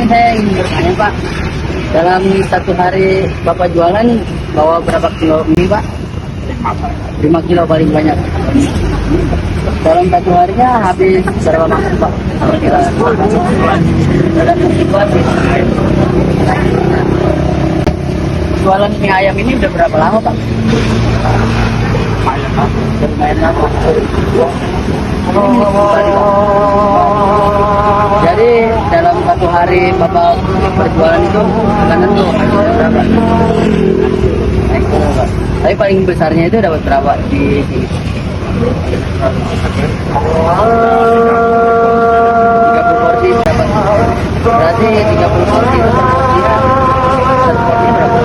saya ingin bertanya Pak, dalam satu hari Bapak jualan bawa berapa kilo mie Pak? 5 kilo paling banyak. Dalam satu harinya habis berapa mangkok Pak? Kira dalam situasi jualan mie ayam ini udah berapa lama Pak? Lumayan lama. Jadi dalam satu hari Bapak berjualan itu bukan tentu berapa? Tapi paling besarnya itu dapat berapa di sini? 30 porsi dapat. Berarti 30 porsi itu dia satu porsi berapa?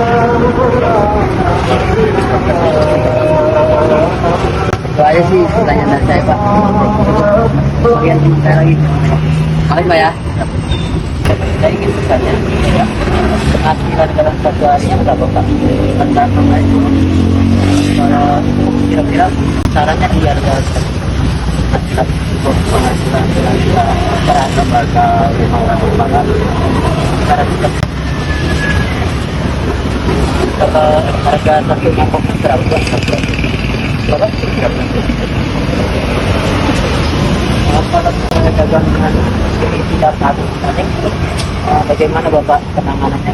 Itu aja sih pertanyaan dari saya Pak. Bagian saya lagi. Makasih Pak ya. Saya ingin bertanya, penghasilan dalam satu harinya berapa Pak? Tentang itu, kira-kira sarannya di harga penghasilan berapa harga 500 banget secara tidak harga satu mangkok berapa? Berapa? Kalau dagangan tidak habis nanti bagaimana Bapak penanganannya?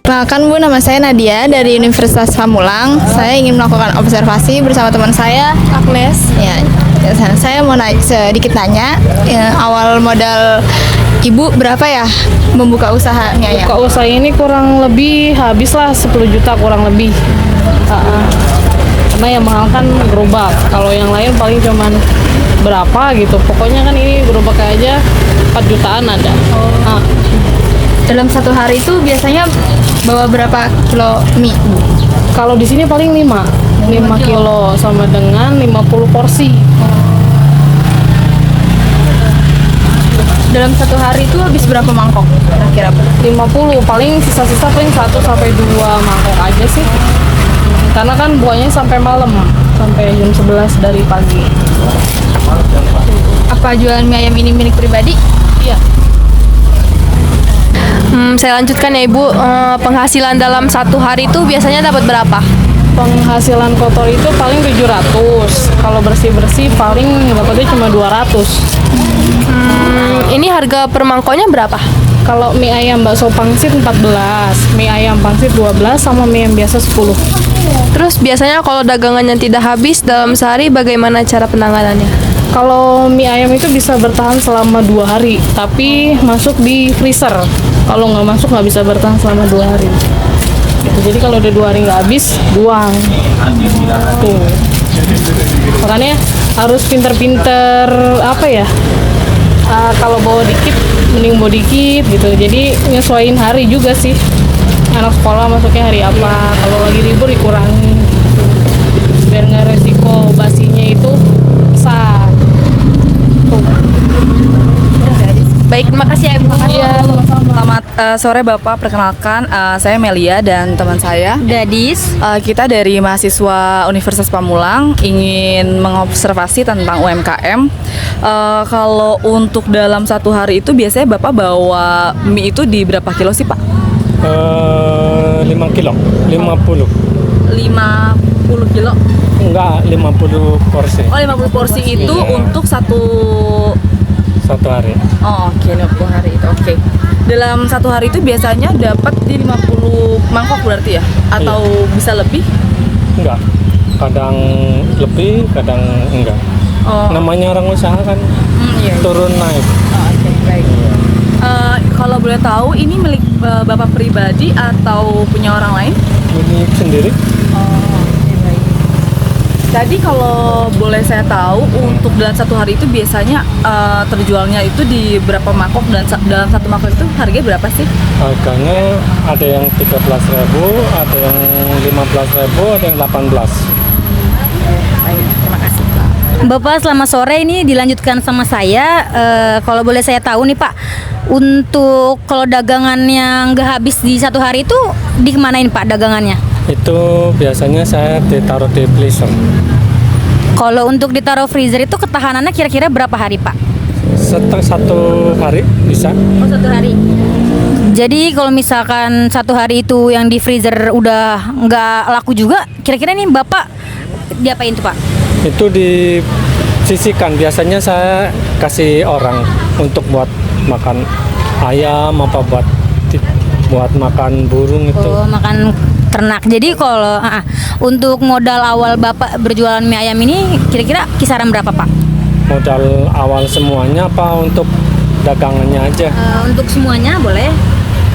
Perkenalkan Bu, nama saya Nadia dari Universitas Pamulang. Saya ingin melakukan observasi bersama teman saya, Agnes. Ya, saya mau sedikit nanya, awal modal Ibu berapa ya membuka usahanya ya? Buka usaha ini kurang lebih habislah 10 juta kurang lebih. Karena yang mahal kan gerobak. Kalau yang lain paling cuman berapa gitu. Pokoknya kan ini gerobak aja 4 jutaan ada. Dalam satu hari itu biasanya bawa berapa kilo mie, Bu? Kalau di sini paling 5 kilo sama dengan 50 porsi. Dalam satu hari itu habis berapa mangkok kira-kira? 50, paling sisa-sisa paling 1 sampai 2 mangkok aja sih. Karena kan buahnya sampai malam, sampai jam 11 dari pagi. Apa jualan mie ayam ini milik pribadi? Iya. Saya lanjutkan ya Ibu, penghasilan dalam satu hari itu biasanya dapat berapa? Penghasilan kotor itu paling 700, kalau bersih-bersih paling dapatnya cuma 200. Ini harga per mangkoknya berapa? Kalau mie ayam bakso pangsit 14, mie ayam pangsit 12, sama mie ayam biasa 10. Terus biasanya kalau dagangan yang tidak habis dalam sehari bagaimana cara penanganannya? Kalau mie ayam itu bisa bertahan selama 2 hari, tapi masuk di freezer. Kalau nggak masuk nggak bisa bertahan selama 2 hari. Gitu. Jadi kalau udah 2 hari nggak habis, buang. Tuh. Makanya harus pinter-pinter apa ya? Kalau bawa dikit, mending bawa dikit gitu. Jadi nyesuaiin hari juga sih. Anak sekolah masuknya hari apa? Kalau lagi libur dikurangi. Biar nggak resiko basinya itu besar. Baik, terima kasih ya Ibu. Selamat sore Bapak, perkenalkan saya Melia dan teman saya Dadis. Kita dari mahasiswa Universitas Pamulang ingin mengobservasi tentang UMKM. Kalau untuk dalam satu hari itu biasanya Bapak bawa mie itu di berapa kilo sih Pak? 5 kilo, 50. 50 kilo? Enggak, 50 porsi. Oh, 50 porsi itu untuk satu hari. Oh, oke, 50 hari itu oke. Dalam satu hari itu biasanya dapat di 50 mangkok berarti ya? Atau bisa lebih? Enggak. Kadang lebih, kadang enggak. Oh. Namanya orang usaha kan Iya. turun naik. Oh, oke, baik. Kalau boleh tahu ini milik Bapak pribadi? pribadi atau punya orang lain? Milik sendiri. Oh, oke, baik. Kalau boleh tahu ini milik Bapak pribadi atau punya orang lain? Milik sendiri. Oh, oke, baik. Kalau boleh tahu ini milik Bapak pribadi atau punya orang lain? Milik sendiri. Milik sendiri. Oh, oke, baik. Jadi kalau boleh saya tahu untuk dalam satu hari itu biasanya terjualnya itu di berapa mangkok dan dalam satu mangkok itu harganya berapa sih? Harganya ada yang 13.000, ada yang 15.000, ada yang 18. Baik, terima kasih Pak. Bapak selamat sore, ini dilanjutkan sama saya. Kalau boleh saya tahu nih Pak, untuk kalau dagangan yang gak habis di satu hari itu dikemanain Pak dagangannya? Itu biasanya saya ditaruh di freezer. Kalau untuk ditaruh freezer itu ketahanannya kira-kira berapa hari Pak? Satu hari bisa. Oh, satu hari. Jadi kalau misalkan satu hari itu yang di freezer udah nggak laku juga, kira-kira nih Bapak diapain tuh Pak? Itu disisihkan. Biasanya saya kasih orang untuk buat makan ayam apa buat makan burung itu. Oh, makan ternak. Jadi kalau untuk modal awal Bapak berjualan mie ayam ini kira-kira kisaran berapa Pak? Modal awal semuanya apa untuk dagangannya aja? Untuk semuanya boleh?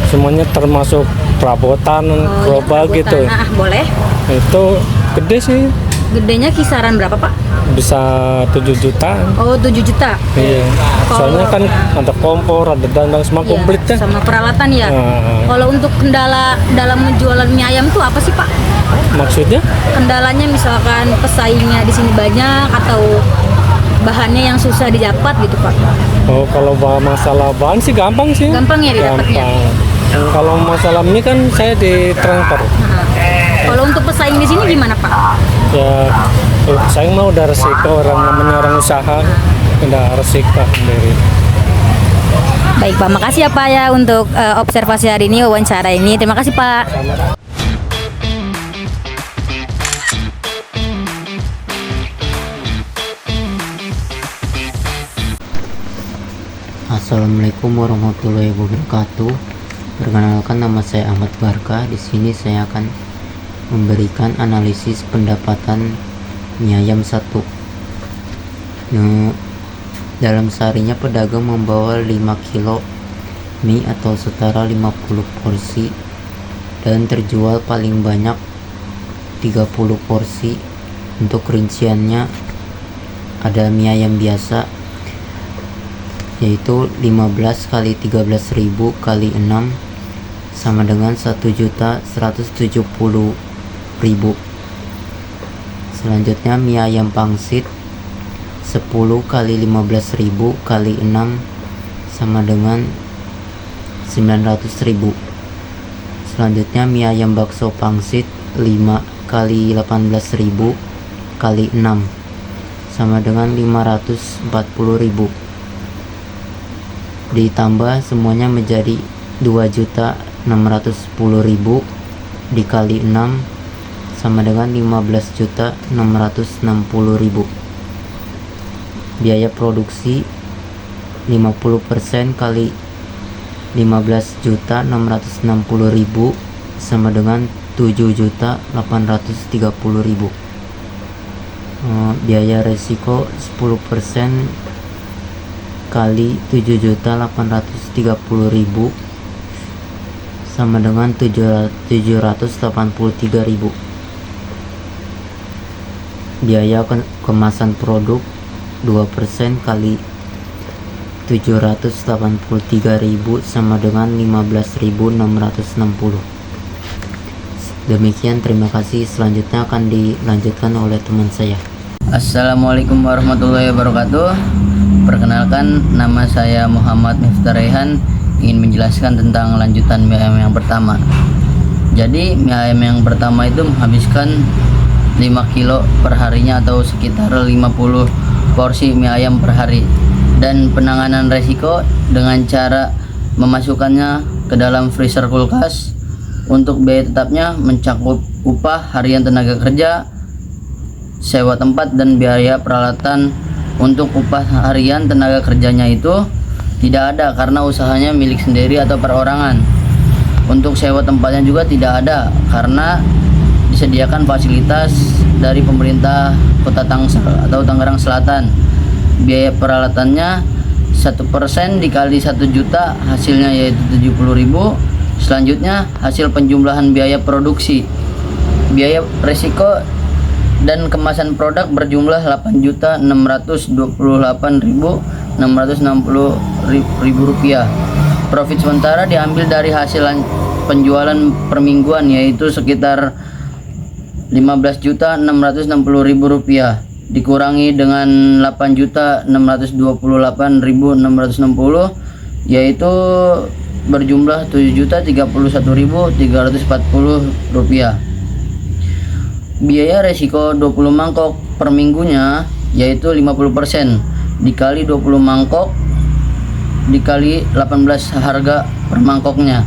Semuanya termasuk perabotan, gerobak ya, gitu. Boleh. Itu gede sih, Gedenya kisaran berapa Pak? bisa 7 juta. Oh, 7 juta. Iya. Soalnya kan ada kompor, ada dandang, semua Iya, komplit ya. sama peralatan ya. Nah. Kalau untuk kendala dalam menjualan mie ayam tuh apa sih Pak? Maksudnya? Kendalanya misalkan pesaingnya di sini banyak atau bahannya yang susah didapat gitu Pak? Oh, kalau masalah bahan sih gampang sih. Gampang ya didapatnya? Gampang. Kalau masalah mie kan saya ditransfer. Kalau untuk pesaing di sini gimana Pak? Ya, saya mau udah resiko, namanya orang usaha, udah resiko sendiri. Baik Pak, makasih ya Pak ya untuk observasi hari ini, wawancara ini. Terima kasih Pak. Assalamualaikum warahmatullahi wabarakatuh. Perkenalkan, nama saya Ahmad Barka. Di sini saya akan memberikan analisis pendapatan mie ayam satu. Dalam seharinya pedagang membawa 5 kilo mie atau setara 50 porsi dan terjual paling banyak 30 porsi. Untuk rinciannya ada mie ayam biasa yaitu 15 kali 13.000 kali 6 sama dengan 1.170.000. Selanjutnya mie ayam pangsit 10 kali 15.000 kali 6 sama dengan 900.000. Selanjutnya mie ayam bakso pangsit 5 kali 18.000 kali 6 sama dengan 540.000. Ditambah semuanya menjadi 2.610.000 dikali 6 sama dengan 15.660.000. Biaya produksi 50% kali 15.660.000 sama dengan 7.830.000. Biaya resiko 10% kali 7.830.000 sama dengan 783.000. Biaya kemasan produk 2% kali 783.000 sama dengan 15.660. Demikian, terima kasih. Selanjutnya akan dilanjutkan oleh teman saya. Assalamualaikum warahmatullahi wabarakatuh. Perkenalkan, nama saya Muhammad Miftah Raihan, ingin menjelaskan tentang lanjutan mie ayam yang pertama. Jadi mie ayam yang pertama itu menghabiskan 5 kilo per harinya atau sekitar 50 porsi mie ayam per hari. Dan penanganan resiko dengan cara memasukkannya ke dalam freezer kulkas. Untuk biaya tetapnya mencakup upah harian tenaga kerja, sewa tempat, dan biaya peralatan. Untuk upah harian tenaga kerjanya itu tidak ada karena usahanya milik sendiri atau perorangan. Untuk sewa tempatnya juga tidak ada karena disediakan fasilitas dari pemerintah Kota Tangsel atau Tangerang Selatan. Biaya peralatannya 1% dikali 1 juta, hasilnya yaitu 70.000. Selanjutnya hasil penjumlahan biaya produksi. Biaya resiko dan kemasan produk berjumlah Rp8.628.660. Profit sementara diambil dari hasil penjualan per mingguan, yaitu sekitar Rp15.660.000 dikurangi dengan Rp8.628.660, yaitu berjumlah Rp7.031.340. Biaya resiko 20 mangkok per minggunya yaitu 50% dikali 20 mangkok dikali 18 harga per mangkoknya,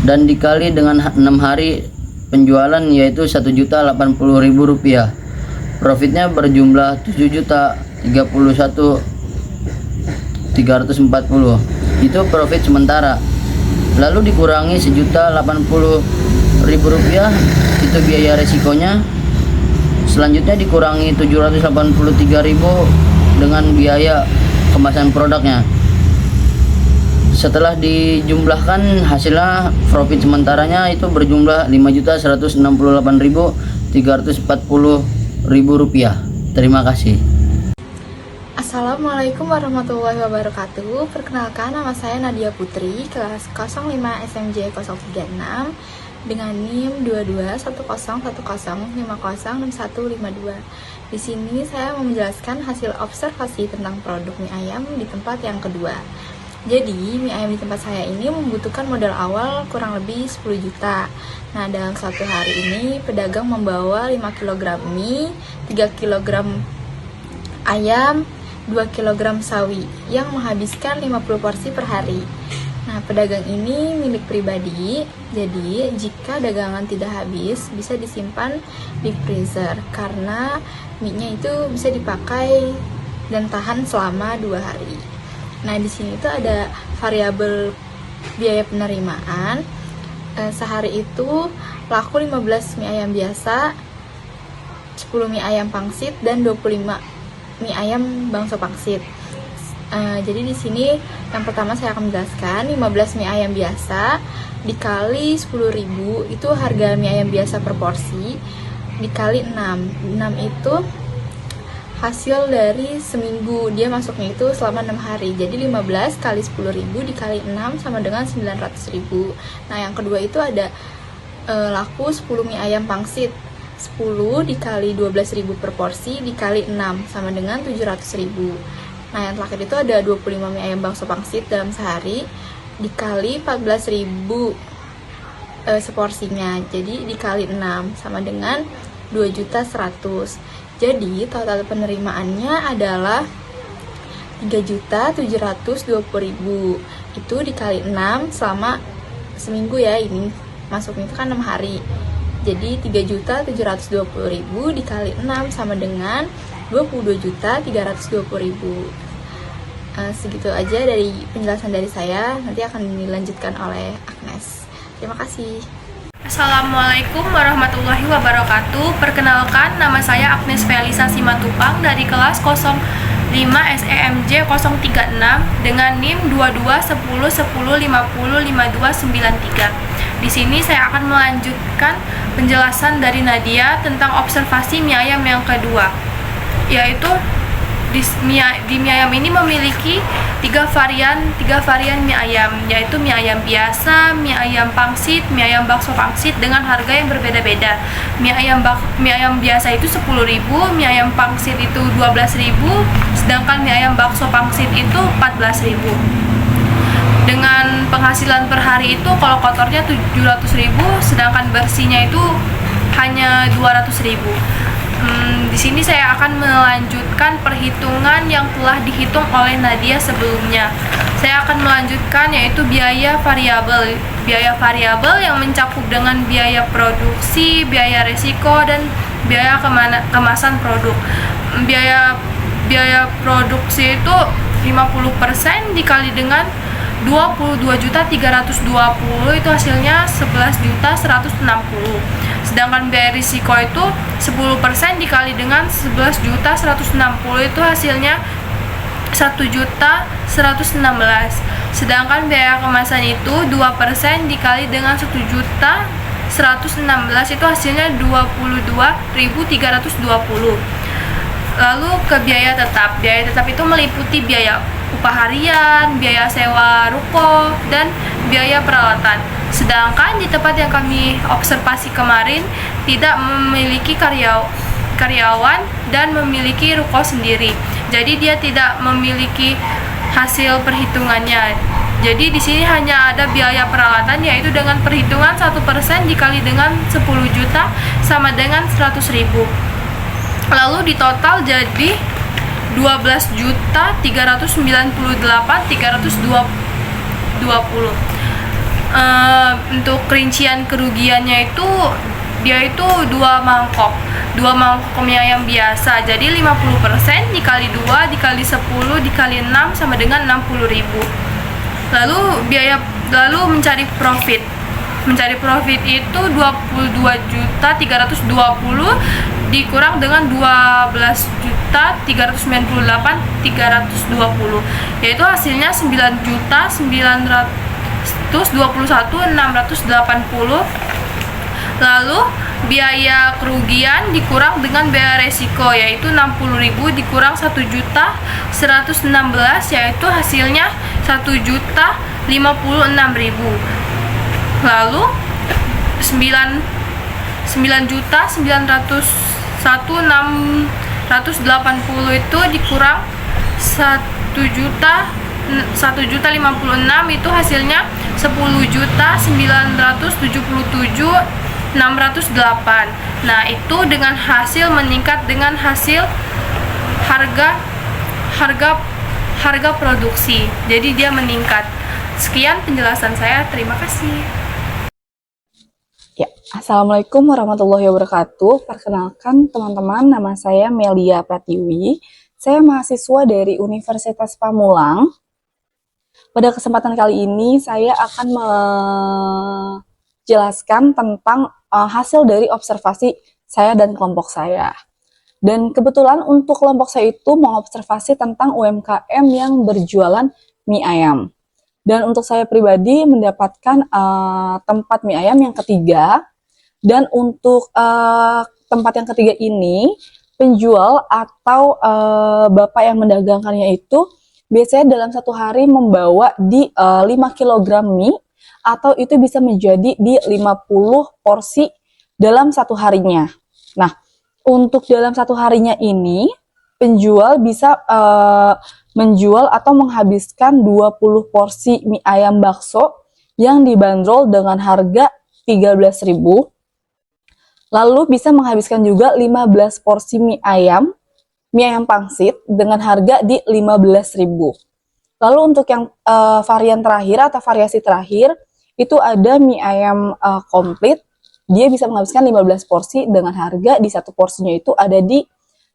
dan dikali dengan 6 hari penjualan yaitu Rp1.080.000. Profitnya berjumlah Rp7.031.340. Itu profit sementara. Lalu dikurangi Rp1.080.000, itu biaya resikonya. Selanjutnya dikurangi Rp783.000 dengan biaya kemasan produknya. Setelah dijumlahkan hasilnya, profit sementaranya itu berjumlah Rp5.168.340.000. Terima kasih. Assalamualaikum warahmatullahi wabarakatuh. Perkenalkan, nama saya Nadia Putri, kelas 05 SMJ 036 dengan NIM 221010506152. Di sini saya mau menjelaskan hasil observasi tentang produk mie ayam di tempat yang kedua. Jadi, mie ayam di tempat saya ini membutuhkan modal awal kurang lebih 10 juta. Nah, dalam satu hari ini pedagang membawa 5 kg mie, 3 kg ayam, 2 kg sawi yang menghabiskan 50 porsi per hari. Nah, pedagang ini milik pribadi, jadi jika dagangan tidak habis bisa disimpan di freezer karena mie-nya itu bisa dipakai dan tahan selama 2 hari. Nah, di sini tuh ada variabel biaya penerimaan. Sehari itu laku 15 mie ayam biasa, 10 mie ayam pangsit, dan 25 mie ayam bakso pangsit. Jadi di sini yang pertama saya akan menjelaskan 15 mie ayam biasa dikali 10.000 itu harga mie ayam biasa per porsi dikali 6 itu hasil dari seminggu, dia masuknya itu selama 6 hari. Jadi 15 kali 10.000 dikali 6 sama dengan 900.000. Nah, yang kedua itu ada laku 10 mie ayam pangsit, 10 dikali 12.000 per porsi dikali 6 sama dengan 700.000. Nah, yang terakhir itu ada 25 mie ayam bakso pangsit dalam sehari dikali 14.000 seporsinya, jadi dikali 6 sama dengan 2.100.000. Jadi total penerimaannya adalah 3.720.000. Itu dikali 6 selama seminggu ya, ini masuknya itu kan 6 hari. Jadi 3.720.000 dikali 6 sama dengan 22.320.000. Segitu aja dari penjelasan dari saya, nanti akan dilanjutkan oleh Agnes. Terima kasih. Assalamualaikum warahmatullahi wabarakatuh. Perkenalkan, nama saya Agnes Felisa Simatupang dari kelas 05 SEMJ 036 dengan NIM 221010505293. Di sini saya akan melanjutkan penjelasan dari Nadia tentang observasi mie ayam yang kedua, yaitu di mie ayam ini memiliki tiga varian mie ayam, yaitu mie ayam biasa, mie ayam pangsit, mie ayam bakso pangsit dengan harga yang berbeda-beda. Mie ayam biasa itu 10.000, mie ayam pangsit itu 12.000, sedangkan mie ayam bakso pangsit itu 14.000. Dengan penghasilan per hari itu kalau kotornya 700.000, sedangkan bersihnya itu hanya 200.000. Di sini saya akan melanjutkan perhitungan yang telah dihitung oleh Nadia sebelumnya. Saya akan melanjutkan yaitu biaya variabel. Biaya variabel yang mencakup dengan biaya produksi, biaya resiko, dan biaya kemasan produk. Biaya produksi itu 50% dikali dengan 22.320 itu hasilnya 11.160. Sedangkan biaya risiko itu 10% dikali dengan 11.160 itu hasilnya 1.116. Sedangkan biaya kemasan itu 2% dikali dengan 1.160 116 itu hasilnya 22.320. Lalu ke biaya tetap itu meliputi biaya upah harian, biaya sewa ruko, dan biaya perawatan. Sedangkan di tempat yang kami observasi kemarin tidak memiliki karyawan dan memiliki ruko sendiri. Jadi dia tidak memiliki hasil perhitungannya. Jadi di sini hanya ada biaya perawatan, yaitu dengan perhitungan 1% dikali dengan 10 juta sama dengan 100.000. Lalu di total jadi 12.398.320. Untuk rincian kerugiannya itu dia itu 2 mangkok mie ayam biasa. Jadi 50% dikali 2 dikali 10 dikali 6 sama dengan 60.000. Lalu mencari profit itu 22.320 dikurang dengan 12.398.320, yaitu hasilnya 9.921.680. Lalu biaya kerugian dikurang dengan biaya resiko, yaitu 60.000 dikurang 1.116.000, yaitu hasilnya 1.056.000. Lalu 9.901.680 itu dikurang 1.156.000, itu hasilnya 10.977.608. Nah, itu dengan hasil meningkat dengan hasil harga produksi. Jadi dia meningkat. Sekian penjelasan saya. Terima kasih. Ya, Assalamualaikum warahmatullahi wabarakatuh. Perkenalkan teman-teman, nama saya Melia Pratiwi. Saya mahasiswa dari Universitas Pamulang. Pada kesempatan kali ini saya akan menjelaskan tentang hasil dari observasi saya dan kelompok saya. Dan kebetulan untuk kelompok saya itu mengobservasi tentang UMKM yang berjualan mie ayam. Dan untuk saya pribadi mendapatkan tempat mie ayam yang ketiga. Dan untuk tempat yang ketiga ini, penjual atau bapak yang mendagangkannya itu biasanya dalam satu hari membawa di 5 kg mie, atau itu bisa menjadi di 50 porsi dalam satu harinya. Nah, untuk dalam satu harinya ini, penjual bisa menjual atau menghabiskan 20 porsi mie ayam bakso yang dibanderol dengan harga 13.000. Lalu bisa menghabiskan juga 15 porsi mie ayam pangsit dengan harga di 15.000. Lalu untuk yang varian terakhir atau variasi terakhir, itu ada mie ayam komplit. Dia bisa menghabiskan 15 porsi dengan harga di satu porsinya itu ada di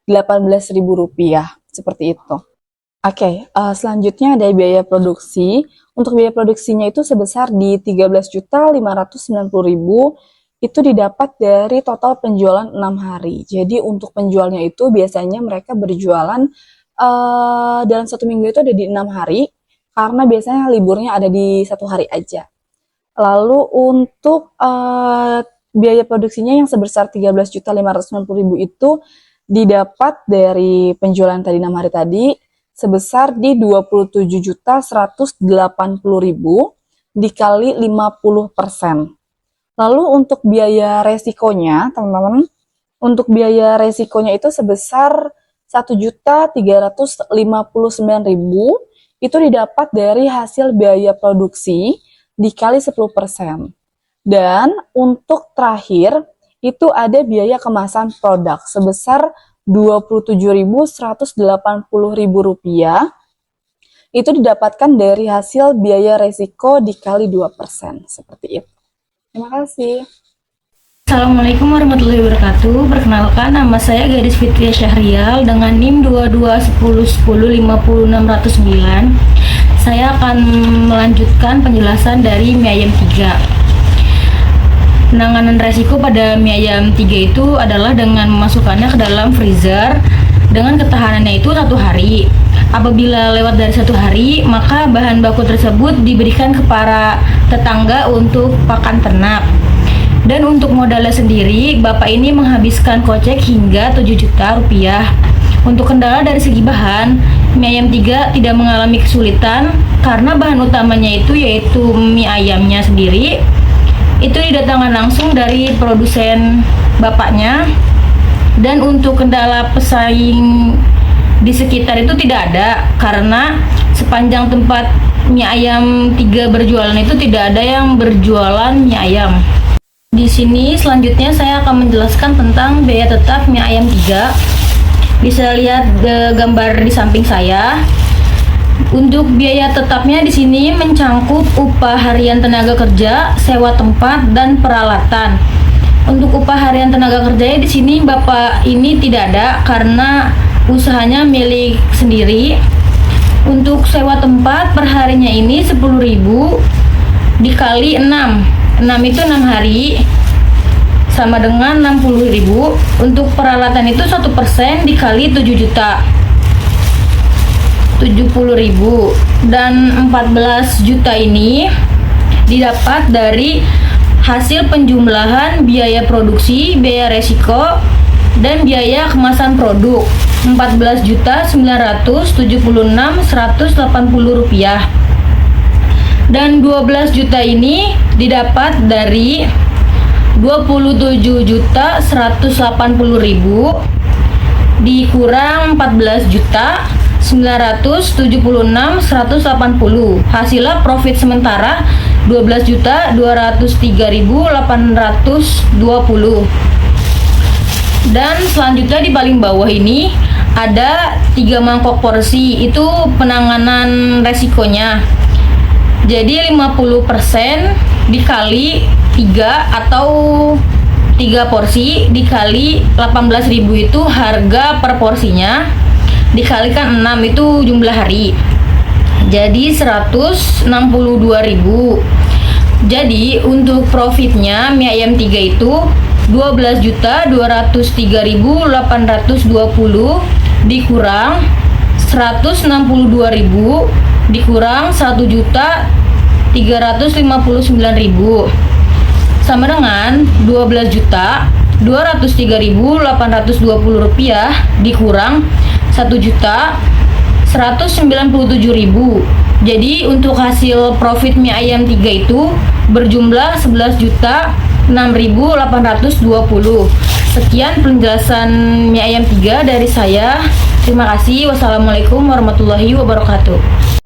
Rp18.000, seperti itu. Oke, selanjutnya ada biaya produksi. Untuk biaya produksinya itu sebesar di 13.590.000, itu didapat dari total penjualan 6 hari. Jadi untuk penjualnya itu biasanya mereka berjualan dalam satu minggu itu ada di 6 hari, karena biasanya liburnya ada di satu hari aja. Lalu untuk biaya produksinya yang sebesar 13.590.000 itu didapat dari penjualan tadi 6 hari tadi sebesar di 27.180.000 dikali 50%. Lalu untuk biaya resikonya, teman-teman, untuk biaya resikonya itu sebesar 1.359.000, itu didapat dari hasil biaya produksi dikali 10%. Dan untuk terakhir, itu ada biaya kemasan produk sebesar Rp27.180.000, itu didapatkan dari hasil biaya resiko dikali 2%, seperti itu. Terima kasih. Assalamualaikum warahmatullahi wabarakatuh. Perkenalkan, nama saya Gadis Fitria Syahrial dengan NIM 2210105609. Saya akan melanjutkan penjelasan dari mie ayam 3. Penanganan resiko pada mie ayam 3 itu adalah dengan memasukkannya ke dalam freezer dengan ketahanannya itu 1 hari. Apabila lewat dari 1 hari, maka bahan baku tersebut diberikan ke para tetangga untuk pakan ternak. Dan untuk modalnya sendiri, Bapak ini menghabiskan kocek hingga 7 juta rupiah. Untuk kendala dari segi bahan, mie ayam 3 tidak mengalami kesulitan karena bahan utamanya itu yaitu mie ayamnya sendiri. Itu didatangkan langsung dari produsen bapaknya. Dan untuk kendala pesaing di sekitar itu tidak ada karena sepanjang tempat mie ayam 3 berjualan itu tidak ada yang berjualan mie ayam. Di sini selanjutnya saya akan menjelaskan tentang biaya tetap mie ayam 3. Bisa lihat gambar di samping saya. Untuk biaya tetapnya di sini mencangkup upah harian tenaga kerja, sewa tempat dan peralatan. Untuk upah harian tenaga kerjanya di sini Bapak ini tidak ada karena usahanya milik sendiri. Untuk sewa tempat perharinya ini 10.000 dikali 6. 6 itu 6 hari sama dengan 60.000. Untuk peralatan itu 1% dikali 7 juta 70.000, dan 14 juta ini didapat dari hasil penjumlahan biaya produksi, biaya resiko, dan biaya kemasan produk. 14.976.180 rupiah. Dan 12 juta ini didapat dari 27.180.000 dikurang 14.976.180. Hasilnya profit sementara 12.203.820. Dan selanjutnya di paling bawah ini ada 3 mangkok porsi, itu penanganan resikonya. Jadi 50% dikali 3 atau 3 porsi dikali 18.000 itu harga per porsinya, dikalikan 6 itu jumlah hari. Jadi 162.000. Jadi untuk profitnya mie ayam 3 itu 12.203.820 dikurang 162.000 dikurang 1.359.000 sama dengan 12.203.820 rupiah dikurang 1.197.000. Jadi untuk hasil profit mie ayam 3 itu berjumlah 11.006.820. Sekian penjelasan mie ayam 3 dari saya. Terima kasih. Wassalamualaikum warahmatullahi wabarakatuh.